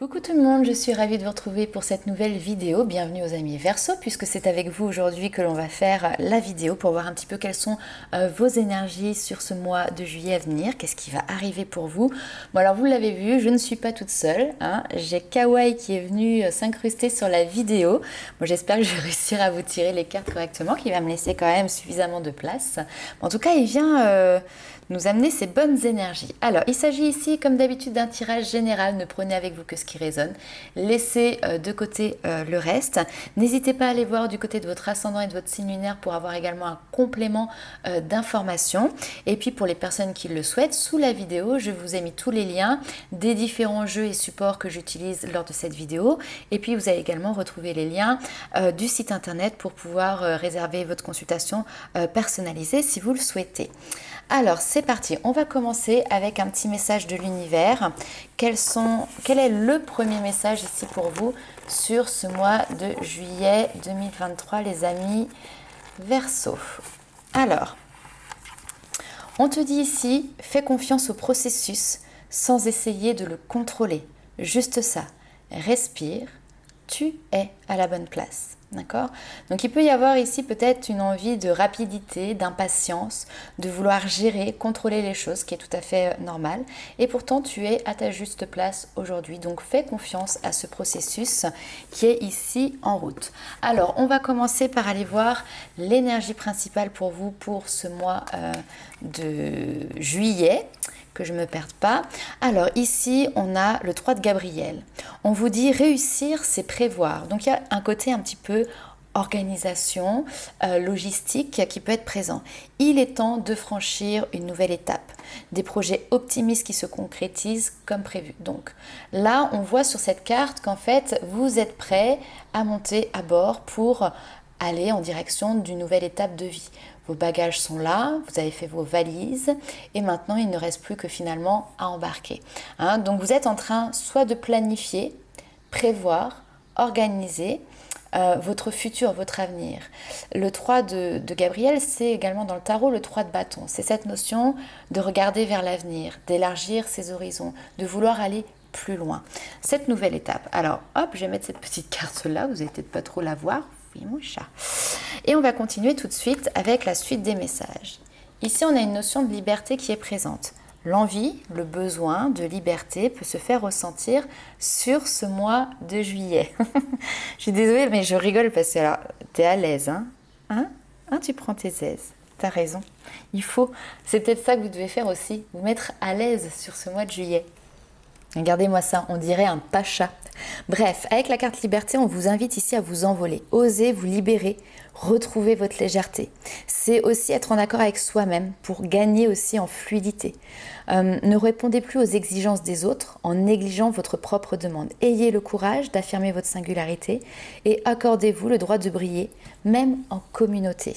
Coucou tout le monde, je suis ravie de vous retrouver pour cette nouvelle vidéo. Bienvenue aux amis Verseau, puisque c'est avec vous aujourd'hui que l'on va faire la vidéo pour voir un petit peu quelles sont vos énergies sur ce mois de juillet à venir. Qu'est-ce qui va arriver pour vous? Bon alors vous l'avez vu, je ne suis pas toute seule, hein. J'ai Kawaii qui est venu s'incruster sur la vidéo. Bon, j'espère que je vais réussir à vous tirer les cartes correctement, qu'il va me laisser quand même suffisamment de place. Bon, en tout cas, il vient nous amener ces bonnes énergies. Alors, il s'agit ici, comme d'habitude, d'un tirage général. Ne prenez avec vous que ce qui résonne. Laissez de côté le reste. N'hésitez pas à aller voir du côté de votre ascendant et de votre signe lunaire pour avoir également un complément d'informations. Et puis, pour les personnes qui le souhaitent, sous la vidéo, je vous ai mis tous les liens des différents jeux et supports que j'utilise lors de cette vidéo. Et puis, vous allez également retrouver les liens du site internet pour pouvoir réserver votre consultation personnalisée si vous le souhaitez. Alors, c'est parti. On va commencer avec un petit message de l'univers. Quel est le premier message ici pour vous sur ce mois de juillet 2023, les amis Verseau? Alors, on te dit ici, fais confiance au processus sans essayer de le contrôler. Juste ça. Respire. Tu es à la bonne place. D'accord? Donc il peut y avoir ici peut-être une envie de rapidité, d'impatience, de vouloir gérer, contrôler les choses, qui est tout à fait normal. Et pourtant tu es à ta juste place aujourd'hui. Donc fais confiance à ce processus qui est ici en route. Alors on va commencer par aller voir l'énergie principale pour vous pour ce mois de juillet. Que je ne me perde pas. Alors ici, on a le 3 de Gabriel. On vous dit réussir, c'est prévoir. Donc il y a un côté un petit peu organisation, logistique qui peut être présent. Il est temps de franchir une nouvelle étape. Des projets optimistes qui se concrétisent comme prévu. Donc là, on voit sur cette carte qu'en fait, vous êtes prêt à monter à bord pour aller en direction d'une nouvelle étape de vie. Vos bagages sont là, vous avez fait vos valises et maintenant il ne reste plus que finalement à embarquer. Hein, donc vous êtes en train soit de planifier, prévoir, organiser votre futur, votre avenir. Le 3 de Gabriel, c'est également dans le tarot le 3 de bâton. C'est cette notion de regarder vers l'avenir, d'élargir ses horizons, de vouloir aller plus loin. Cette nouvelle étape. Alors hop, je vais mettre cette petite carte là, vous n'allez peut-être pas trop la voir. Oui, mon chat. Et on va continuer tout de suite avec la suite des messages. Ici, on a une notion de liberté qui est présente. L'envie, le besoin de liberté peut se faire ressentir sur ce mois de juillet. Je suis désolée, mais je rigole parce que alors, t'es à l'aise, hein? Hein? Tu prends tes aises. T'as raison. Il faut. C'est peut-être ça que vous devez faire aussi, vous mettre à l'aise sur ce mois de juillet. Regardez-moi ça, on dirait un pacha. Bref, avec la carte liberté, on vous invite ici à vous envoler, oser vous libérer, retrouver votre légèreté. C'est aussi être en accord avec soi-même pour gagner aussi en fluidité. Ne répondez plus aux exigences des autres en négligeant votre propre demande. Ayez le courage d'affirmer votre singularité et accordez-vous le droit de briller, même en communauté.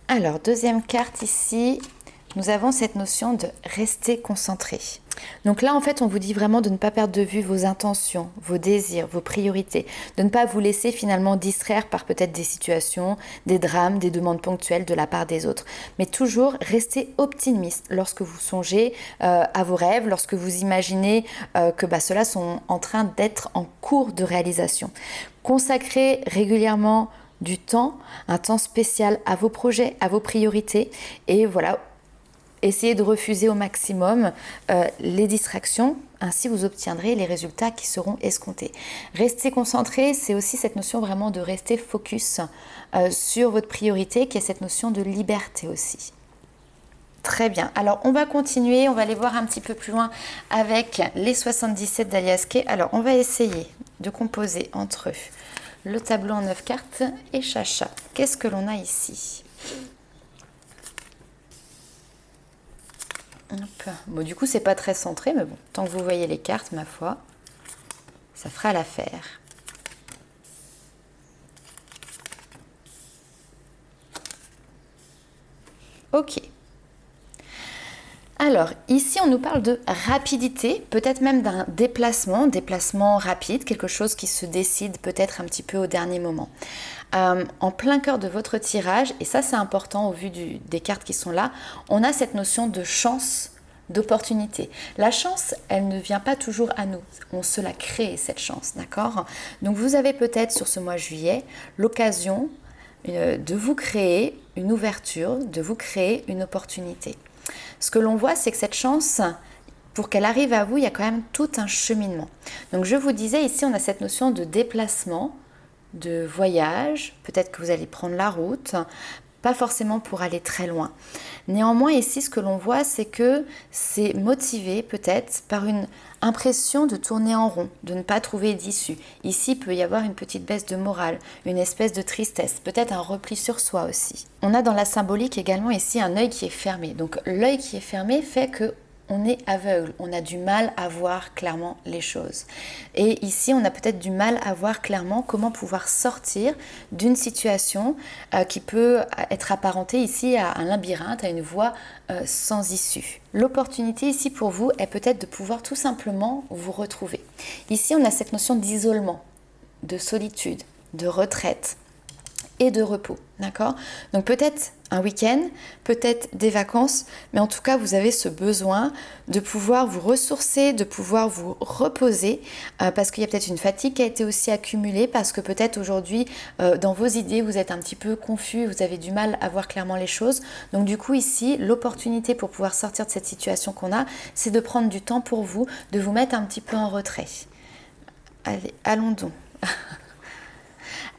Alors, deuxième carte ici, nous avons cette notion de rester concentré. Donc là, en fait, on vous dit vraiment de ne pas perdre de vue vos intentions, vos désirs, vos priorités, de ne pas vous laisser finalement distraire par peut-être des situations, des drames, des demandes ponctuelles de la part des autres. Mais toujours rester optimiste lorsque vous songez à vos rêves, lorsque vous imaginez que ceux-là sont en train d'être en cours de réalisation. Consacrez régulièrement du temps, un temps spécial à vos projets, à vos priorités et voilà. Essayez de refuser au maximum les distractions, ainsi vous obtiendrez les résultats qui seront escomptés. Rester concentré, c'est aussi cette notion vraiment de rester focus sur votre priorité, qui est cette notion de liberté aussi. Très bien, alors on va continuer, on va aller voir un petit peu plus loin avec les 77 d'Alias Kay. Alors on va essayer de composer entre le tableau en 9 cartes et Chacha. Qu'est-ce que l'on a ici ? Bon, du coup, c'est pas très centré, mais bon, tant que vous voyez les cartes, ma foi, ça fera l'affaire. Ok. Alors, ici, on nous parle de rapidité, peut-être même d'un déplacement rapide, quelque chose qui se décide peut-être un petit peu au dernier moment. En plein cœur de votre tirage, et ça c'est important au vu des cartes qui sont là, on a cette notion de chance d'opportunités. La chance, elle ne vient pas toujours à nous. On se la crée, cette chance, d'accord? Donc vous avez peut-être sur ce mois de juillet l'occasion de vous créer une ouverture, de vous créer une opportunité. Ce que l'on voit, c'est que cette chance, pour qu'elle arrive à vous, il y a quand même tout un cheminement. Donc je vous disais, ici, on a cette notion de déplacement, de voyage, peut-être que vous allez prendre la route, pas forcément pour aller très loin. Néanmoins, ici, ce que l'on voit, c'est que c'est motivé peut-être par une impression de tourner en rond, de ne pas trouver d'issue. Ici, il peut y avoir une petite baisse de morale, une espèce de tristesse, peut-être un repli sur soi aussi. On a dans la symbolique également ici un œil qui est fermé. Donc l'œil qui est fermé fait que on est aveugle, on a du mal à voir clairement les choses. Et ici, on a peut-être du mal à voir clairement comment pouvoir sortir d'une situation qui peut être apparentée ici à un labyrinthe, à une voie sans issue. L'opportunité ici pour vous est peut-être de pouvoir tout simplement vous retrouver. Ici, on a cette notion d'isolement, de solitude, de retraite et de repos, d'accord? Donc peut-être un week-end, peut-être des vacances, mais en tout cas vous avez ce besoin de pouvoir vous ressourcer, de pouvoir vous reposer, parce qu'il y a peut-être une fatigue qui a été aussi accumulée, parce que peut-être aujourd'hui dans vos idées vous êtes un petit peu confus, vous avez du mal à voir clairement les choses. Donc du coup ici, l'opportunité pour pouvoir sortir de cette situation qu'on a, c'est de prendre du temps pour vous, de vous mettre un petit peu en retrait. Allez, allons donc.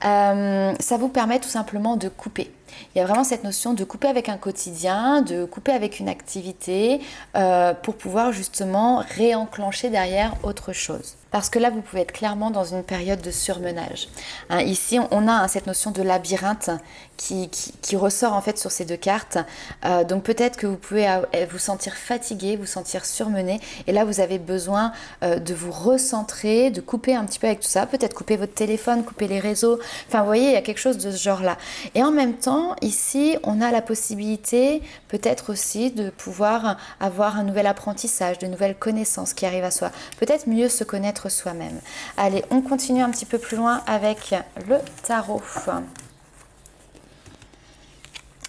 Ça vous permet tout simplement de couper. Il y a vraiment cette notion de couper avec un quotidien, de couper avec une activité pour pouvoir justement réenclencher derrière autre chose. Parce que là, vous pouvez être clairement dans une période de surmenage. Hein, ici, on a cette notion de labyrinthe qui ressort en fait sur ces deux cartes. Donc peut-être que vous pouvez vous sentir fatigué, vous sentir surmené. Et là, vous avez besoin de vous recentrer, de couper un petit peu avec tout ça. Peut-être couper votre téléphone, couper les réseaux. Enfin, vous voyez, il y a quelque chose de ce genre-là. Et en même temps, ici, on a la possibilité peut-être aussi de pouvoir avoir un nouvel apprentissage, de nouvelles connaissances qui arrivent à soi. Peut-être mieux se connaître soi-même. Allez, on continue un petit peu plus loin avec le tarot.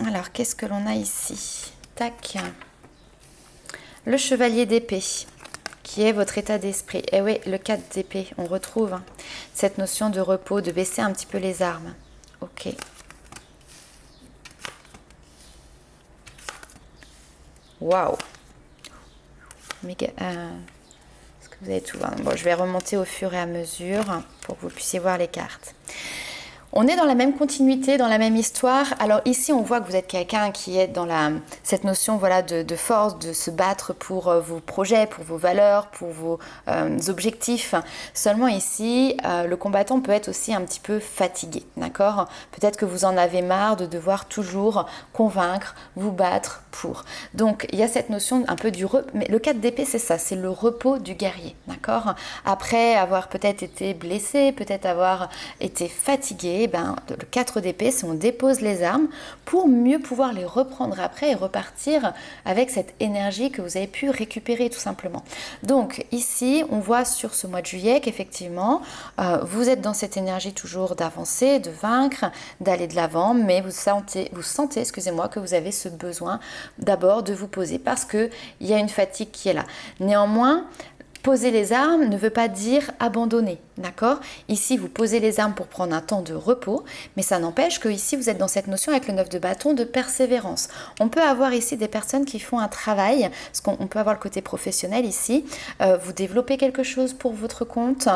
Alors, qu'est-ce que l'on a ici? Tac. Le chevalier d'épée, qui est votre état d'esprit. Et oui, le 4 d'épée, on retrouve cette notion de repos, de baisser un petit peu les armes. Ok. Waouh. Est-ce que vous avez tout voir? Bon, je vais remonter au fur et à mesure pour que vous puissiez voir les cartes. On est dans la même continuité, dans la même histoire. Alors ici, on voit que vous êtes quelqu'un qui est dans cette notion voilà, de force, de se battre pour vos projets, pour vos valeurs, pour vos objectifs. Seulement ici, le combattant peut être aussi un petit peu fatigué, d'accord? Peut-être que vous en avez marre de devoir toujours convaincre, vous battre pour. Donc, il y a cette notion un peu du repos. Mais le 4 d'épée, c'est ça, c'est le repos du guerrier, d'accord? Après avoir peut-être été blessé, peut-être avoir été fatigué, le 4 d'épée, c'est on dépose les armes pour mieux pouvoir les reprendre après et repartir avec cette énergie que vous avez pu récupérer tout simplement. Donc ici, on voit sur ce mois de juillet qu'effectivement, vous êtes dans cette énergie toujours d'avancer, de vaincre, d'aller de l'avant, mais vous sentez, excusez-moi, que vous avez ce besoin d'abord de vous poser parce qu'il y a une fatigue qui est là. Néanmoins, poser les armes ne veut pas dire abandonner, d'accord? Ici, vous posez les armes pour prendre un temps de repos, mais ça n'empêche que ici, vous êtes dans cette notion avec le 9 de bâton de persévérance. On peut avoir ici des personnes qui font un travail, parce qu'on peut avoir le côté professionnel ici, vous développez quelque chose pour votre compte,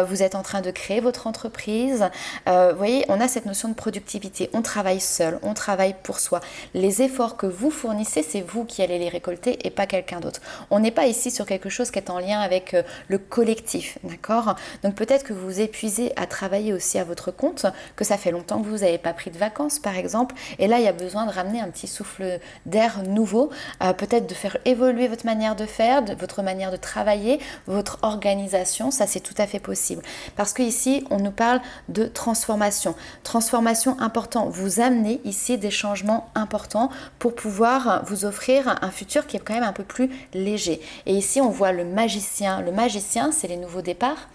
vous êtes en train de créer votre entreprise, vous voyez, on a cette notion de productivité, on travaille seul, on travaille pour soi. Les efforts que vous fournissez, c'est vous qui allez les récolter et pas quelqu'un d'autre. On n'est pas ici sur quelque chose qui est en lien avec le collectif, d'accord? Donc peut-être que vous vous épuisez à travailler aussi à votre compte, que ça fait longtemps que vous n'avez pas pris de vacances par exemple, et là il y a besoin de ramener un petit souffle d'air nouveau, peut-être de faire évoluer votre manière de faire, votre manière de travailler, votre organisation, ça c'est tout à fait possible. Parce que ici on nous parle de transformation important, vous amenez ici des changements importants pour pouvoir vous offrir un futur qui est quand même un peu plus léger. Et ici on voit le magicien, c'est les nouveaux départs.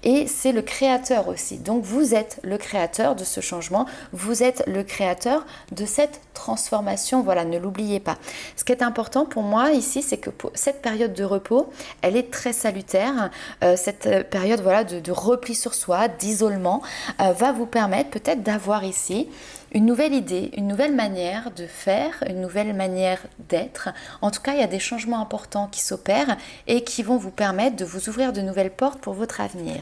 et c'est le créateur aussi. Donc vous êtes le créateur de ce changement, vous êtes le créateur de cette transformation, voilà, ne l'oubliez pas. Ce qui est important pour moi ici, c'est que pour cette période de repos, elle est très salutaire. Cette période, voilà, de repli sur soi, d'isolement, va vous permettre peut-être d'avoir ici une nouvelle idée, une nouvelle manière de faire, une nouvelle manière d'être. En tout cas, il y a des changements importants qui s'opèrent et qui vont vous permettre de vous ouvrir de nouvelles portes pour votre avenir.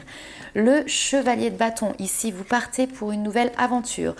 Le chevalier de bâton, ici, vous partez pour une nouvelle aventure.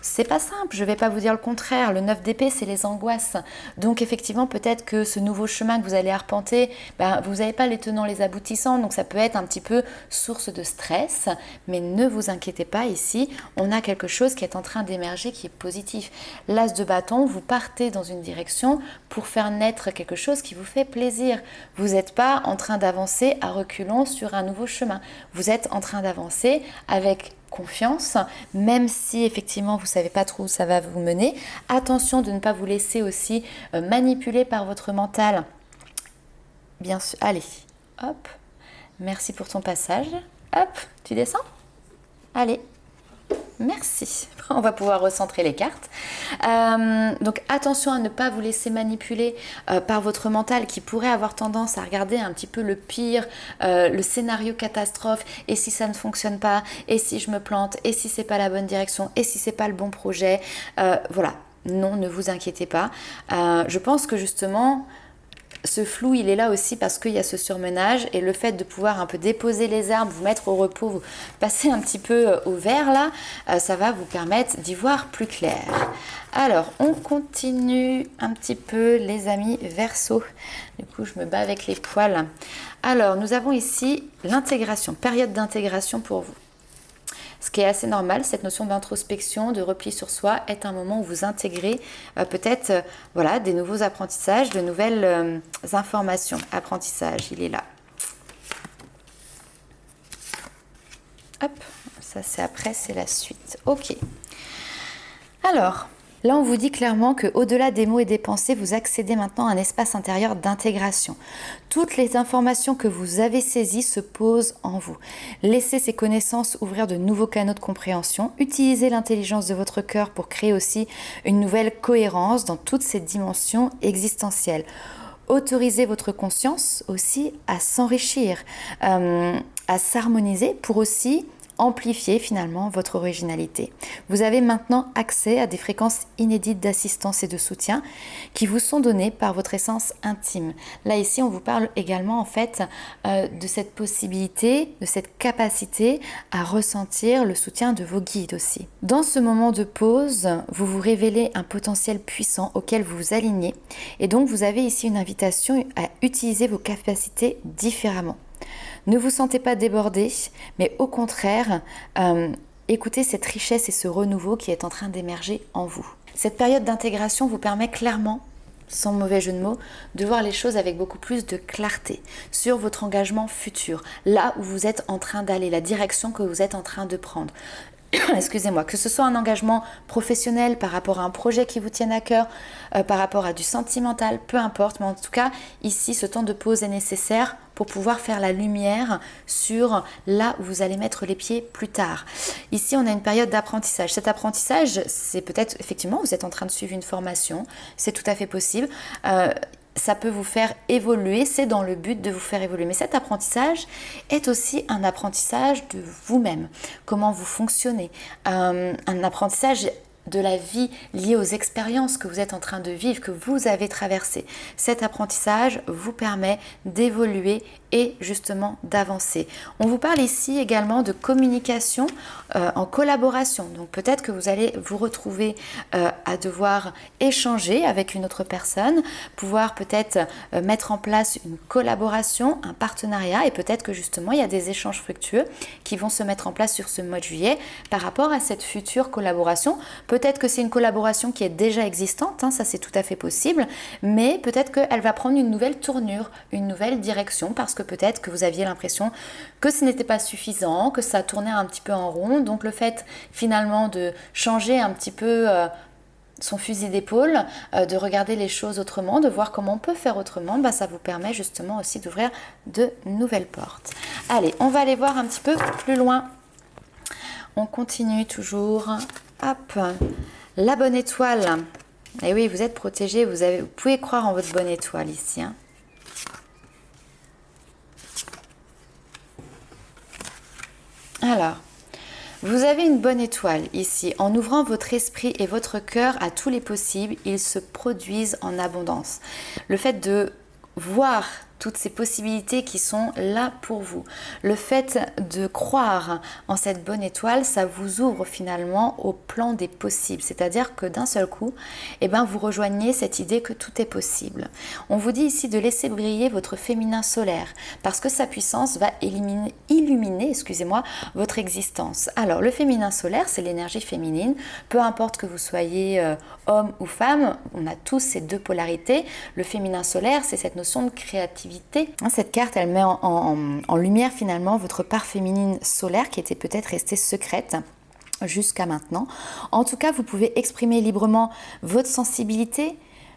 C'est pas simple, je ne vais pas vous dire le contraire. Le 9 d'épée, c'est les angoisses. Donc effectivement, peut-être que ce nouveau chemin que vous allez arpenter, vous n'avez pas les tenants, les aboutissants, donc ça peut être un petit peu source de stress. Mais ne vous inquiétez pas, ici, on a quelque chose qui est en train d'émerger, qui est positif. L'as de bâton, vous partez dans une direction pour faire naître quelque chose qui vous fait plaisir. Vous n'êtes pas en train d'avancer à reculons sur un nouveau chemin. Vous êtes en train d'avancer avec confiance, même si effectivement vous ne savez pas trop où ça va vous mener. Attention de ne pas vous laisser aussi manipuler par votre mental. Bien sûr, allez, hop, merci pour ton passage. Hop, tu descends? Allez. Merci. On va pouvoir recentrer les cartes. Donc attention à ne pas vous laisser manipuler par votre mental qui pourrait avoir tendance à regarder un petit peu le pire, le scénario catastrophe. Et si ça ne fonctionne pas? Et si je me plante? Et si c'est pas la bonne direction? Et si c'est pas le bon projet? Voilà. Non, ne vous inquiétez pas. Je pense que justement, ce flou, il est là aussi parce qu'il y a ce surmenage et le fait de pouvoir un peu déposer les armes, vous mettre au repos, vous passer un petit peu au vert là, ça va vous permettre d'y voir plus clair. Alors, on continue un petit peu les amis Verseau. Du coup, je me bats avec les poils. Alors, nous avons ici l'intégration, période d'intégration pour vous. Ce qui est assez normal, cette notion d'introspection, de repli sur soi, est un moment où vous intégrez peut-être voilà, des nouveaux apprentissages, de nouvelles informations. Apprentissage, il est là. Hop, ça c'est après, c'est la suite. Ok. Alors, là, on vous dit clairement qu'au-delà des mots et des pensées, vous accédez maintenant à un espace intérieur d'intégration. Toutes les informations que vous avez saisies se posent en vous. Laissez ces connaissances ouvrir de nouveaux canaux de compréhension. Utilisez l'intelligence de votre cœur pour créer aussi une nouvelle cohérence dans toutes ces dimensions existentielles. Autorisez votre conscience aussi à s'enrichir, à s'harmoniser pour aussi amplifier finalement votre originalité. Vous avez maintenant accès à des fréquences inédites d'assistance et de soutien qui vous sont données par votre essence intime. Là ici on vous parle également en fait de cette possibilité, de cette capacité à ressentir le soutien de vos guides aussi. Dans ce moment de pause, vous vous révélez un potentiel puissant auquel vous vous alignez et donc vous avez ici une invitation à utiliser vos capacités différemment. Ne vous sentez pas débordé, mais au contraire, écoutez cette richesse et ce renouveau qui est en train d'émerger en vous. Cette période d'intégration vous permet clairement, sans mauvais jeu de mots, de voir les choses avec beaucoup plus de clarté sur votre engagement futur, là où vous êtes en train d'aller, la direction que vous êtes en train de prendre. Excusez-moi, que ce soit un engagement professionnel par rapport à un projet qui vous tienne à cœur, par rapport à du sentimental, peu importe, mais en tout cas, ici, ce temps de pause est nécessaire pour pouvoir faire la lumière sur là où vous allez mettre les pieds plus tard. Ici, on a une période d'apprentissage. Cet apprentissage, c'est peut-être, effectivement, vous êtes en train de suivre une formation, c'est tout à fait possible. Ça peut vous faire évoluer, c'est dans le but de vous faire évoluer. Mais cet apprentissage est aussi un apprentissage de vous-même, comment vous fonctionnez, un apprentissage de la vie liée aux expériences que vous êtes en train de vivre, que vous avez traversées. Cet apprentissage vous permet d'évoluer et justement d'avancer. On vous parle ici également de communication en collaboration. Donc peut-être que vous allez vous retrouver à devoir échanger avec une autre personne, pouvoir peut-être mettre en place une collaboration, un partenariat et peut-être que justement il y a des échanges fructueux qui vont se mettre en place sur ce mois de juillet par rapport à cette future collaboration. Peut-être que c'est une collaboration qui est déjà existante, hein, ça c'est tout à fait possible, mais peut-être qu'elle va prendre une nouvelle tournure, une nouvelle direction parce que peut-être que vous aviez l'impression que ce n'était pas suffisant, que ça tournait un petit peu en rond. Donc le fait finalement de changer un petit peu son fusil d'épaule, de regarder les choses autrement, de voir comment on peut faire autrement, ça vous permet justement aussi d'ouvrir de nouvelles portes. Allez, on va aller voir un petit peu plus loin. On continue toujours. Hop, la bonne étoile. Et oui, vous êtes protégé, vous pouvez croire en votre bonne étoile ici. Hein. Alors, vous avez une bonne étoile ici. En ouvrant votre esprit et votre cœur à tous les possibles, ils se produisent en abondance. Le fait de voir toutes ces possibilités qui sont là pour vous. Le fait de croire en cette bonne étoile, ça vous ouvre finalement au plan des possibles. C'est-à-dire que d'un seul coup, vous rejoignez cette idée que tout est possible. On vous dit ici de laisser briller votre féminin solaire parce que sa puissance va illuminer votre existence. Alors, le féminin solaire, c'est l'énergie féminine. Peu importe que vous soyez homme ou femme, on a tous ces deux polarités. Le féminin solaire, c'est cette notion de créativité. Cette carte, elle met en lumière finalement votre part féminine solaire qui était peut-être restée secrète jusqu'à maintenant. En tout cas, vous pouvez exprimer librement votre sensibilité,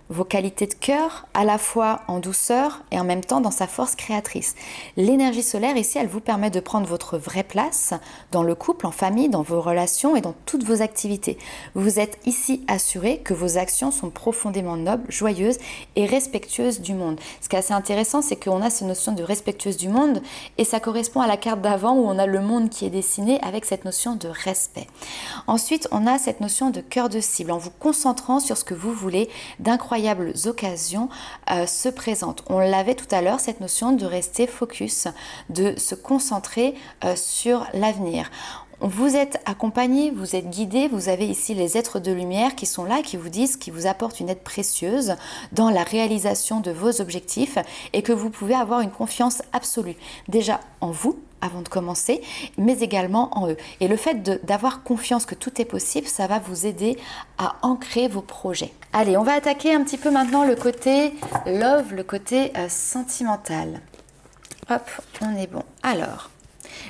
vos qualités de cœur, à la fois en douceur et en même temps dans sa force créatrice. L'énergie solaire ici, elle vous permet de prendre votre vraie place dans le couple, en famille, dans vos relations et dans toutes vos activités. Vous êtes ici assuré que vos actions sont profondément nobles, joyeuses et respectueuses du monde. Ce qui est assez intéressant, c'est qu'on a cette notion de respectueuse du monde et ça correspond à la carte d'avant où on a le monde qui est dessiné avec cette notion de respect. Ensuite, on a cette notion de cœur de cible en vous concentrant sur ce que vous voulez d'incroyables occasions se présentent. On l'avait tout à l'heure, cette notion de rester focus, de se concentrer sur l'avenir. Vous êtes accompagné, vous êtes guidé, vous avez ici les êtres de lumière qui sont là, qui vous disent, qui vous apportent une aide précieuse dans la réalisation de vos objectifs et que vous pouvez avoir une confiance absolue. Déjà en vous, avant de commencer, mais également en eux. Et le fait d'avoir confiance que tout est possible, ça va vous aider à ancrer vos projets. Allez, on va attaquer un petit peu maintenant le côté love, le côté sentimental. Hop, on est bon. Alors,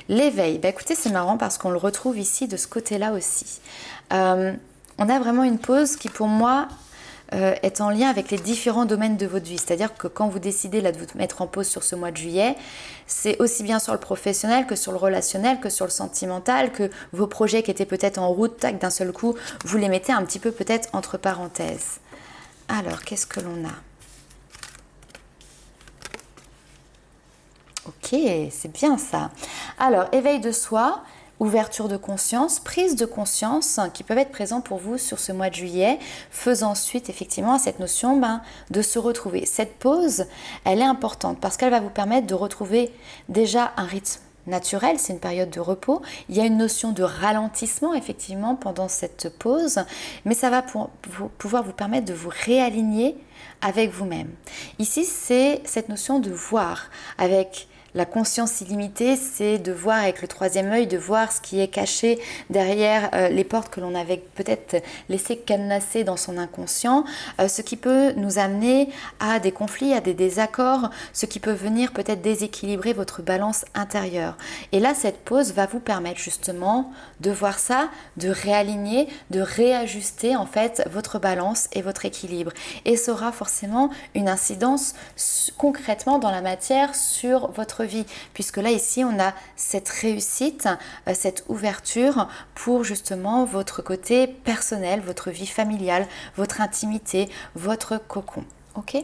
l'éveil, écoutez, c'est marrant parce qu'on le retrouve ici de ce côté-là aussi. On a vraiment une pause qui pour moi est en lien avec les différents domaines de votre vie. C'est-à-dire que quand vous décidez là, de vous mettre en pause sur ce mois de juillet, c'est aussi bien sur le professionnel que sur le relationnel, que sur le sentimental, que vos projets qui étaient peut-être en route, tac, d'un seul coup, vous les mettez un petit peu peut-être entre parenthèses. Alors, qu'est-ce que l'on a ? Ok, c'est bien ça. Alors, éveil de soi, ouverture de conscience, prise de conscience qui peuvent être présents pour vous sur ce mois de juillet, faisant suite effectivement à cette notion de se retrouver. Cette pause, elle est importante parce qu'elle va vous permettre de retrouver déjà un rythme naturel, c'est une période de repos. Il y a une notion de ralentissement effectivement pendant cette pause, mais ça va pouvoir vous permettre de vous réaligner avec vous-même. Ici, c'est cette notion de voir avec la conscience illimitée, c'est de voir avec le troisième œil, de voir ce qui est caché derrière les portes que l'on avait peut-être laissé cadenasser dans son inconscient, ce qui peut nous amener à des conflits, à des désaccords, ce qui peut venir peut-être déséquilibrer votre balance intérieure. Et là, cette pause va vous permettre justement de voir ça, de réaligner, de réajuster en fait votre balance et votre équilibre. Et ça aura forcément une incidence concrètement dans la matière sur votre vie, puisque là ici on a cette réussite, cette ouverture pour justement votre côté personnel, votre vie familiale, votre intimité, votre cocon. Ok ?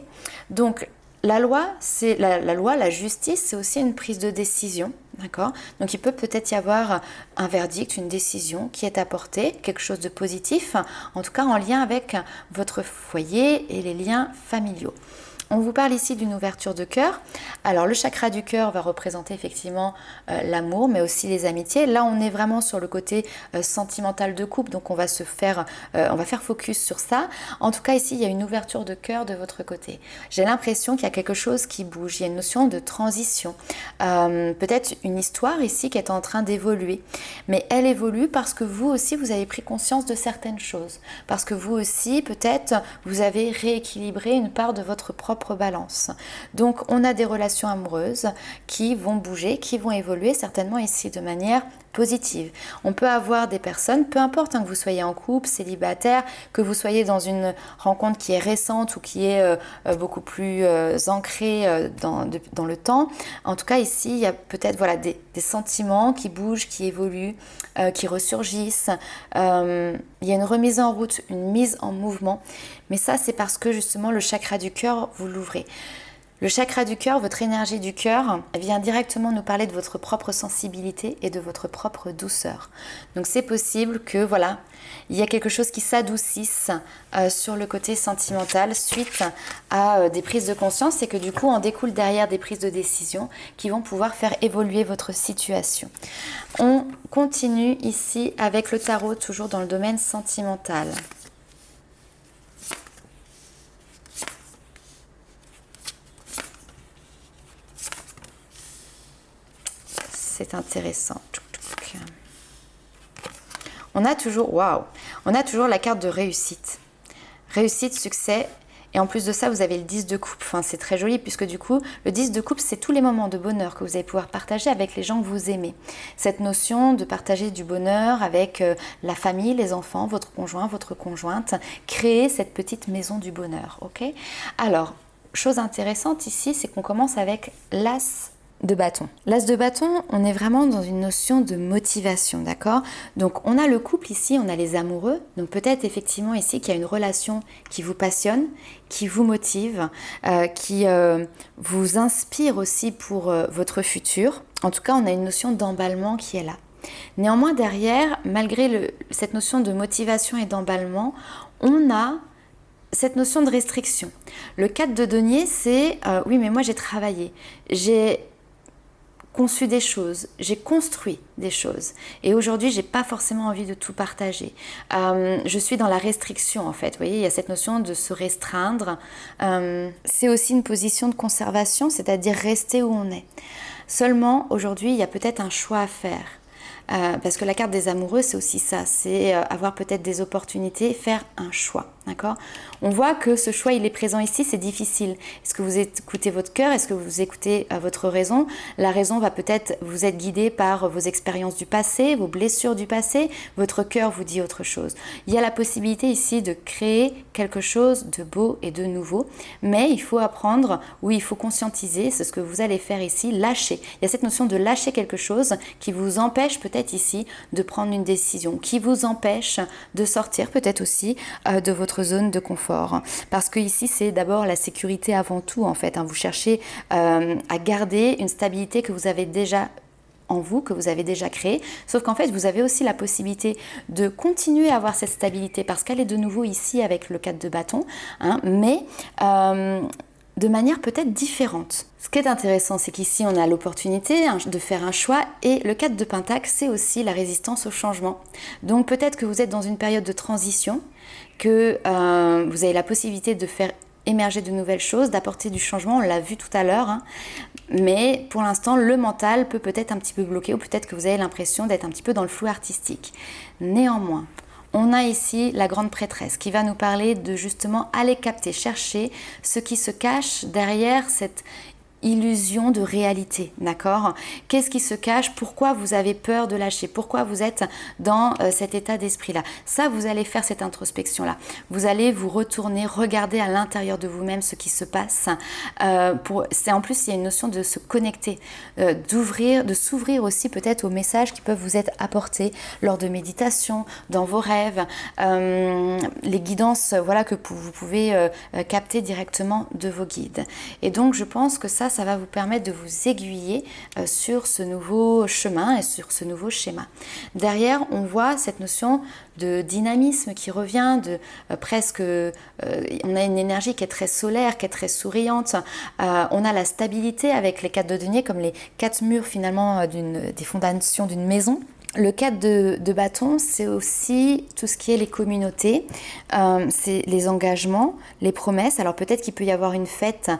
Donc la loi, c'est la justice, c'est aussi une prise de décision, d'accord ? Donc il peut peut-être y avoir un verdict, une décision qui est apportée, quelque chose de positif, en tout cas en lien avec votre foyer et les liens familiaux. On vous parle ici d'une ouverture de cœur. Alors le chakra du cœur va représenter effectivement l'amour, mais aussi les amitiés. Là, on est vraiment sur le côté sentimental de couple, donc on va faire focus sur ça. En tout cas, ici, il y a une ouverture de cœur de votre côté. J'ai l'impression qu'il y a quelque chose qui bouge. Il y a une notion de transition. Peut-être une histoire ici qui est en train d'évoluer. Mais elle évolue parce que vous aussi, vous avez pris conscience de certaines choses. Parce que vous aussi, peut-être, vous avez rééquilibré une part de votre propre propre balance. Donc on a des relations amoureuses qui vont bouger, qui vont évoluer certainement ici de manière positive. On peut avoir des personnes, peu importe que vous soyez en couple, célibataire, que vous soyez dans une rencontre qui est récente ou qui est beaucoup plus ancrée dans le temps. En tout cas ici, il y a peut-être voilà, des sentiments qui bougent, qui évoluent, qui ressurgissent. Il y a une remise en route, une mise en mouvement. Mais ça, c'est parce que justement le chakra du cœur, vous l'ouvrez. Le chakra du cœur, votre énergie du cœur, vient directement nous parler de votre propre sensibilité et de votre propre douceur. Donc c'est possible que voilà, il y a quelque chose qui s'adoucisse sur le côté sentimental suite à des prises de conscience et que du coup en découle derrière des prises de décision qui vont pouvoir faire évoluer votre situation. On continue ici avec le tarot, toujours dans le domaine sentimental. C'est intéressant. On a toujours, waouh, on a toujours la carte de réussite. Réussite, succès. Et en plus de ça, vous avez le 10 de coupe. Enfin, c'est très joli puisque du coup, le 10 de coupe, c'est tous les moments de bonheur que vous allez pouvoir partager avec les gens que vous aimez. Cette notion de partager du bonheur avec la famille, les enfants, votre conjoint, votre conjointe. Créer cette petite maison du bonheur, ok? Alors, chose intéressante ici, c'est qu'on commence avec l'as de bâton. L'as de bâton, on est vraiment dans une notion de motivation, d'accord? Donc on a le couple ici, on a les amoureux, donc peut-être effectivement ici qu'il y a une relation qui vous passionne, qui vous motive, qui vous inspire aussi pour votre futur. En tout cas, on a une notion d'emballement qui est là. Néanmoins, derrière, malgré cette notion de motivation et d'emballement, on a cette notion de restriction. Le 4 de denier, c'est oui, mais moi j'ai travaillé, j'ai conçu des choses, j'ai construit des choses et aujourd'hui j'ai pas forcément envie de tout partager. Je suis dans la restriction en fait, vous voyez, il y a cette notion de se restreindre. C'est aussi une position de conservation, c'est-à-dire rester où on est. Seulement aujourd'hui il y a peut-être un choix à faire. Parce que la carte des amoureux c'est aussi ça, c'est avoir peut-être des opportunités, faire un choix, d'accord? On voit que ce choix il est présent ici, c'est difficile. Est-ce que vous écoutez votre cœur? Est-ce que vous écoutez votre raison? La raison va peut-être vous être guidée par vos expériences du passé, vos blessures du passé, votre cœur vous dit autre chose. Il y a la possibilité ici de créer quelque chose de beau et de nouveau, mais il faut apprendre, oui il faut conscientiser, c'est ce que vous allez faire ici, lâcher. Il y a cette notion de lâcher quelque chose qui vous empêche peut-être ici de prendre une décision, qui vous empêche de sortir peut-être aussi de votre zone de confort. Parce que ici c'est d'abord la sécurité avant tout en fait. Vous cherchez à garder une stabilité que vous avez déjà en vous, que vous avez déjà créée. Sauf qu'en fait vous avez aussi la possibilité de continuer à avoir cette stabilité parce qu'elle est de nouveau ici avec le 4 de bâton, mais de manière peut-être différente. Ce qui est intéressant, c'est qu'ici on a l'opportunité de faire un choix et le 4 de pentacle, c'est aussi la résistance au changement. Donc peut-être que vous êtes dans une période de transition, que vous avez la possibilité de faire émerger de nouvelles choses, d'apporter du changement, on l'a vu tout à l'heure, mais pour l'instant le mental peut peut-être un petit peu bloqué ou peut-être que vous avez l'impression d'être un petit peu dans le flou artistique. Néanmoins, on a ici la grande prêtresse qui va nous parler de justement aller capter, chercher ce qui se cache derrière cette illusion de réalité, d'accord? Qu'est-ce qui se cache? Pourquoi vous avez peur de lâcher? Pourquoi vous êtes dans cet état d'esprit-là? Ça, vous allez faire cette introspection-là. Vous allez vous retourner, regarder à l'intérieur de vous-même ce qui se passe. En plus, il y a une notion de se connecter, d'ouvrir, de s'ouvrir aussi peut-être aux messages qui peuvent vous être apportés lors de méditation, dans vos rêves, les guidances voilà, que vous pouvez capter directement de vos guides. Et donc, je pense que ça va vous permettre de vous aiguiller sur ce nouveau chemin et sur ce nouveau schéma. Derrière, on voit cette notion de dynamisme qui revient, de presque, on a une énergie qui est très solaire, qui est très souriante. On a la stabilité avec les 4 de denier, comme les 4 murs finalement des fondations d'une maison. Le 4 de bâton, c'est aussi tout ce qui est les communautés, c'est les engagements, les promesses. Alors peut-être qu'il peut y avoir une fête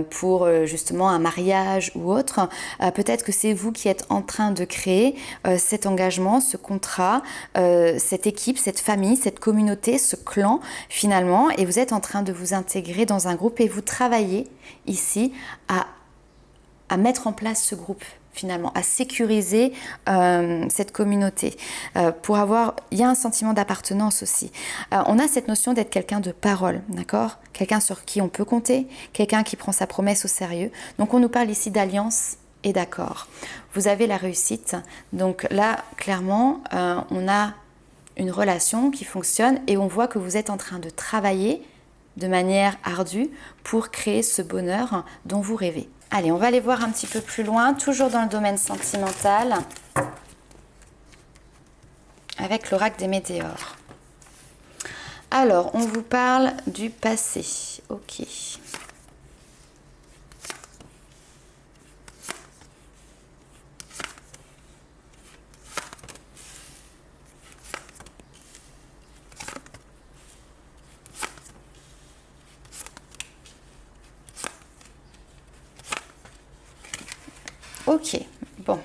pour justement un mariage ou autre. Peut-être que c'est vous qui êtes en train de créer cet engagement, ce contrat, cette équipe, cette famille, cette communauté, ce clan finalement. Et vous êtes en train de vous intégrer dans un groupe et vous travaillez ici à mettre en place ce groupe finalement, à sécuriser cette communauté. Il y a un sentiment d'appartenance aussi. On a cette notion d'être quelqu'un de parole, d'accord? Quelqu'un sur qui on peut compter, quelqu'un qui prend sa promesse au sérieux. Donc on nous parle ici d'alliance et d'accord. Vous avez la réussite. Donc là, clairement, on a une relation qui fonctionne et on voit que vous êtes en train de travailler de manière ardue pour créer ce bonheur dont vous rêvez. Allez, on va aller voir un petit peu plus loin, toujours dans le domaine sentimental, avec l'oracle des météores. Alors, on vous parle du passé. Ok. Ok, bon.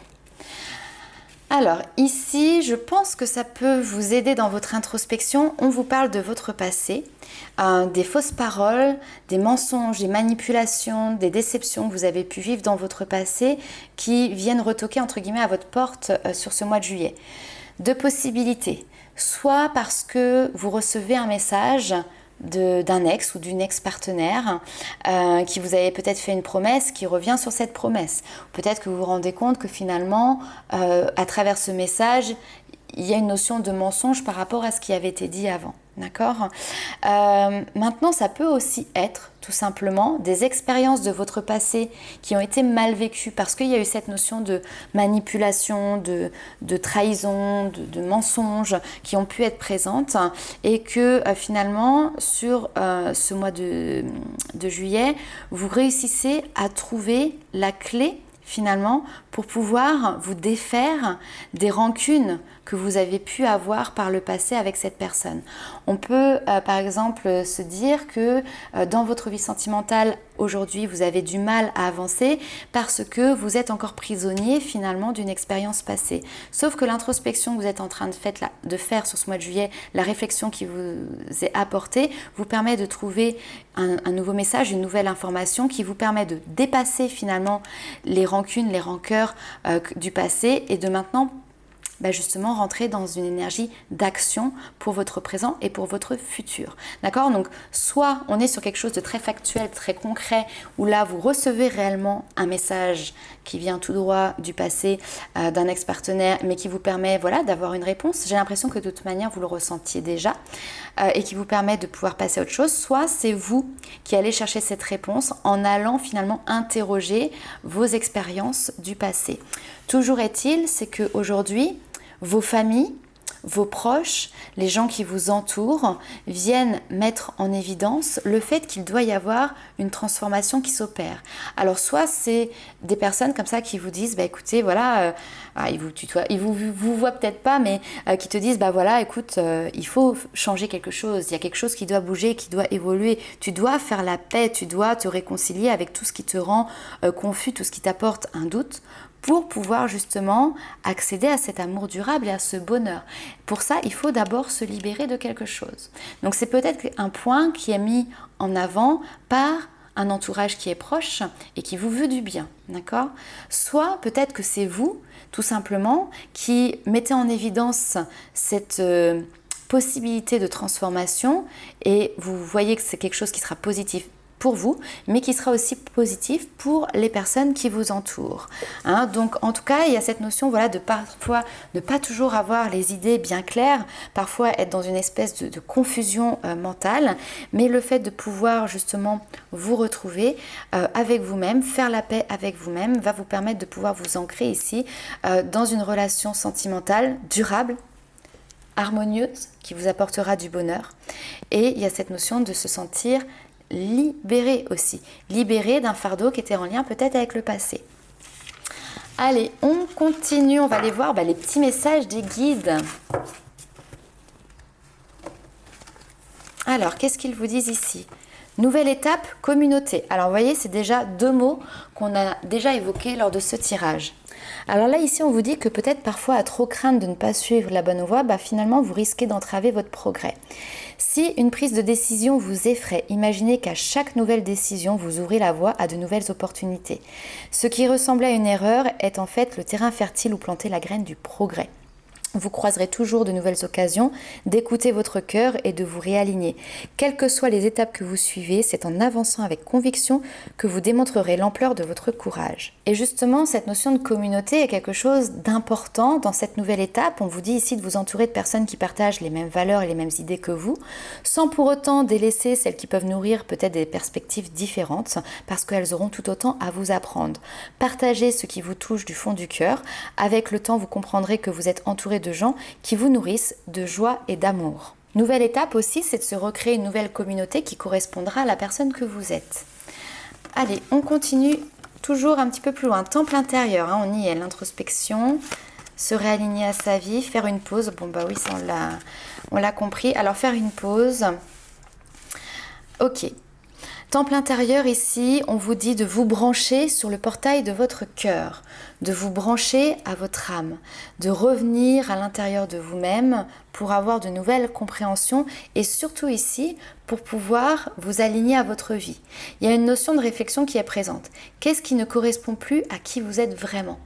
Alors ici, je pense que ça peut vous aider dans votre introspection. On vous parle de votre passé, des fausses paroles, des mensonges, des manipulations, des déceptions que vous avez pu vivre dans votre passé qui viennent retoquer entre guillemets à votre porte sur ce mois de juillet. Deux possibilités, soit parce que vous recevez un message d'un ex ou d'une ex-partenaire qui vous avait peut-être fait une promesse qui revient sur cette promesse. Peut-être que vous vous rendez compte que finalement, à travers ce message, il y a une notion de mensonge par rapport à ce qui avait été dit avant. D'accord ? Maintenant, ça peut aussi être tout simplement des expériences de votre passé qui ont été mal vécues parce qu'il y a eu cette notion de manipulation, de trahison, de mensonge qui ont pu être présentes et que finalement sur ce mois de juillet, vous réussissez à trouver la clé finalement pour pouvoir vous défaire des rancunes que vous avez pu avoir par le passé avec cette personne. On peut par exemple se dire que dans votre vie sentimentale aujourd'hui vous avez du mal à avancer parce que vous êtes encore prisonnier finalement d'une expérience passée. Sauf que l'introspection que vous êtes en train de faire sur ce mois de juillet, la réflexion qui vous est apportée vous permet de trouver un nouveau message, une nouvelle information qui vous permet de dépasser finalement les rancunes, les rancœurs du passé et de maintenant justement rentrer dans une énergie d'action pour votre présent et pour votre futur. D'accord ? Donc soit on est sur quelque chose de très factuel, très concret, où là vous recevez réellement un message qui vient tout droit du passé d'un ex-partenaire, mais qui vous permet d'avoir une réponse. J'ai l'impression que de toute manière vous le ressentiez déjà et qui vous permet de pouvoir passer à autre chose. Soit c'est vous qui allez chercher cette réponse en allant finalement interroger vos expériences du passé. Toujours est-il, c'est qu'aujourd'hui, vos familles, vos proches, les gens qui vous entourent viennent mettre en évidence le fait qu'il doit y avoir une transformation qui s'opère. Alors soit c'est des personnes comme ça qui vous disent écoutez ils vous tutoient, ils vous voient peut-être pas mais qui te disent écoute il faut changer quelque chose, il y a quelque chose qui doit bouger, qui doit évoluer, tu dois faire la paix, tu dois te réconcilier avec tout ce qui te rend confus, tout ce qui t'apporte un doute pour pouvoir justement accéder à cet amour durable et à ce bonheur. Pour ça, il faut d'abord se libérer de quelque chose. Donc c'est peut-être un point qui est mis en avant par un entourage qui est proche et qui vous veut du bien, d'accord ? Soit peut-être que c'est vous, tout simplement, qui mettez en évidence cette possibilité de transformation et vous voyez que c'est quelque chose qui sera positif pour vous, mais qui sera aussi positif pour les personnes qui vous entourent. Donc en tout cas, il y a cette notion de parfois ne pas toujours avoir les idées bien claires, parfois être dans une espèce de confusion mentale, mais le fait de pouvoir justement vous retrouver avec vous-même, faire la paix avec vous-même, va vous permettre de pouvoir vous ancrer ici dans une relation sentimentale durable, harmonieuse, qui vous apportera du bonheur. Et il y a cette notion de se sentir libéré aussi, libéré d'un fardeau qui était en lien peut-être avec le passé. Allez, on continue, on va aller voir les petits messages des guides. Alors, qu'est-ce qu'ils vous disent ici? Nouvelle étape, communauté. Alors, vous voyez, c'est déjà deux mots qu'on a déjà évoqués lors de ce tirage. Alors là, ici, on vous dit que peut-être parfois, à trop craindre de ne pas suivre la bonne voie, finalement, vous risquez d'entraver votre progrès. Si une prise de décision vous effraie, imaginez qu'à chaque nouvelle décision, vous ouvrez la voie à de nouvelles opportunités. Ce qui ressemblait à une erreur est en fait le terrain fertile où planter la graine du progrès. Vous croiserez toujours de nouvelles occasions d'écouter votre cœur et de vous réaligner. Quelles que soient les étapes que vous suivez, c'est en avançant avec conviction que vous démontrerez l'ampleur de votre courage. Et justement, cette notion de communauté est quelque chose d'important dans cette nouvelle étape. On vous dit ici de vous entourer de personnes qui partagent les mêmes valeurs et les mêmes idées que vous, sans pour autant délaisser celles qui peuvent nourrir peut-être des perspectives différentes, parce qu'elles auront tout autant à vous apprendre. Partagez ce qui vous touche du fond du cœur. Avec le temps, vous comprendrez que vous êtes entouré de gens qui vous nourrissent de joie et d'amour. Nouvelle étape aussi, c'est de se recréer une nouvelle communauté qui correspondra à la personne que vous êtes. Allez, on continue toujours un petit peu plus loin. Temple intérieur, on y est, l'introspection, se réaligner à sa vie, faire une pause. Bon oui, ça on l'a compris. Alors faire une pause. Ok. Temple intérieur, ici, on vous dit de vous brancher sur le portail de votre cœur, de vous brancher à votre âme, de revenir à l'intérieur de vous-même pour avoir de nouvelles compréhensions et surtout ici, pour pouvoir vous aligner à votre vie. Il y a une notion de réflexion qui est présente. Qu'est-ce qui ne correspond plus à qui vous êtes vraiment ?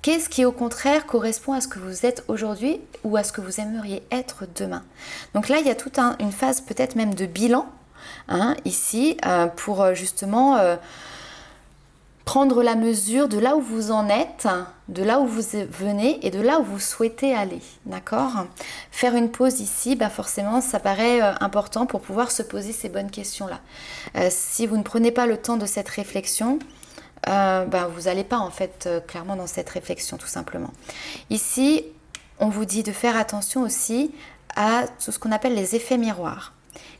Qu'est-ce qui au contraire correspond à ce que vous êtes aujourd'hui ou à ce que vous aimeriez être demain ? Donc là, il y a toute une phase peut-être même de bilan, ici, pour justement prendre la mesure de là où vous en êtes, de là où vous venez et de là où vous souhaitez aller, d'accord ? Faire une pause ici, forcément, ça paraît important pour pouvoir se poser ces bonnes questions-là. Si vous ne prenez pas le temps de cette réflexion, vous n'allez pas en fait clairement dans cette réflexion, tout simplement. Ici, on vous dit de faire attention aussi à tout ce qu'on appelle les effets miroirs.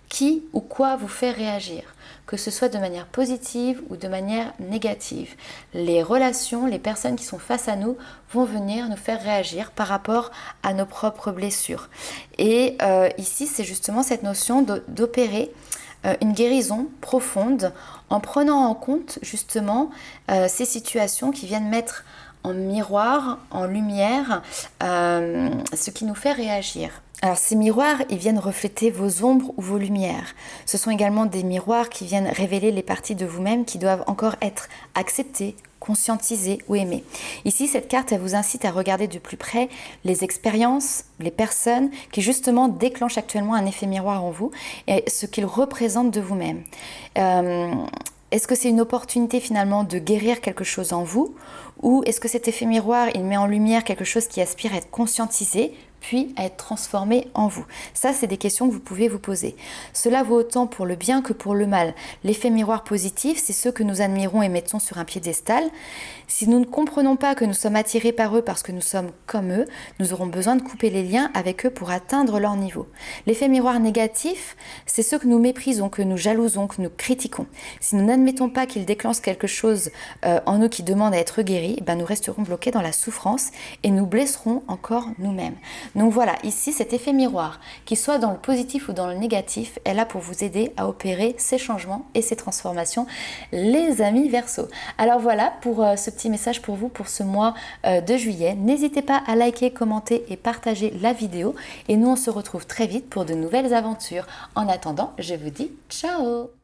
Qui ou quoi vous fait réagir, que ce soit de manière positive ou de manière négative. Les relations, les personnes qui sont face à nous vont venir nous faire réagir par rapport à nos propres blessures. Et ici, c'est justement cette notion d'opérer une guérison profonde en prenant en compte justement ces situations qui viennent mettre en miroir, en lumière, ce qui nous fait réagir. Alors ces miroirs, ils viennent refléter vos ombres ou vos lumières. Ce sont également des miroirs qui viennent révéler les parties de vous-même qui doivent encore être acceptées, conscientisées ou aimées. Ici, cette carte, elle vous incite à regarder de plus près les expériences, les personnes qui justement déclenchent actuellement un effet miroir en vous et ce qu'ils représentent de vous-même. Est-ce que c'est une opportunité finalement de guérir quelque chose en vous ou est-ce que cet effet miroir, il met en lumière quelque chose qui aspire à être conscientisé puis à être transformé en vous? Ça, c'est des questions que vous pouvez vous poser. Cela vaut autant pour le bien que pour le mal. L'effet miroir positif, c'est ceux que nous admirons et mettons sur un piédestal. Si nous ne comprenons pas que nous sommes attirés par eux parce que nous sommes comme eux, nous aurons besoin de couper les liens avec eux pour atteindre leur niveau. L'effet miroir négatif, c'est ceux que nous méprisons, que nous jalousons, que nous critiquons. Si nous n'admettons pas qu'ils déclenchent quelque chose en nous qui demande à être guéri, nous resterons bloqués dans la souffrance et nous blesserons encore nous-mêmes. Donc voilà, ici, cet effet miroir, qu'il soit dans le positif ou dans le négatif, est là pour vous aider à opérer ces changements et ces transformations, les amis Verseau. Alors voilà pour ce petit message pour vous pour ce mois de juillet. N'hésitez pas à liker, commenter et partager la vidéo. Et nous, on se retrouve très vite pour de nouvelles aventures. En attendant, je vous dis ciao!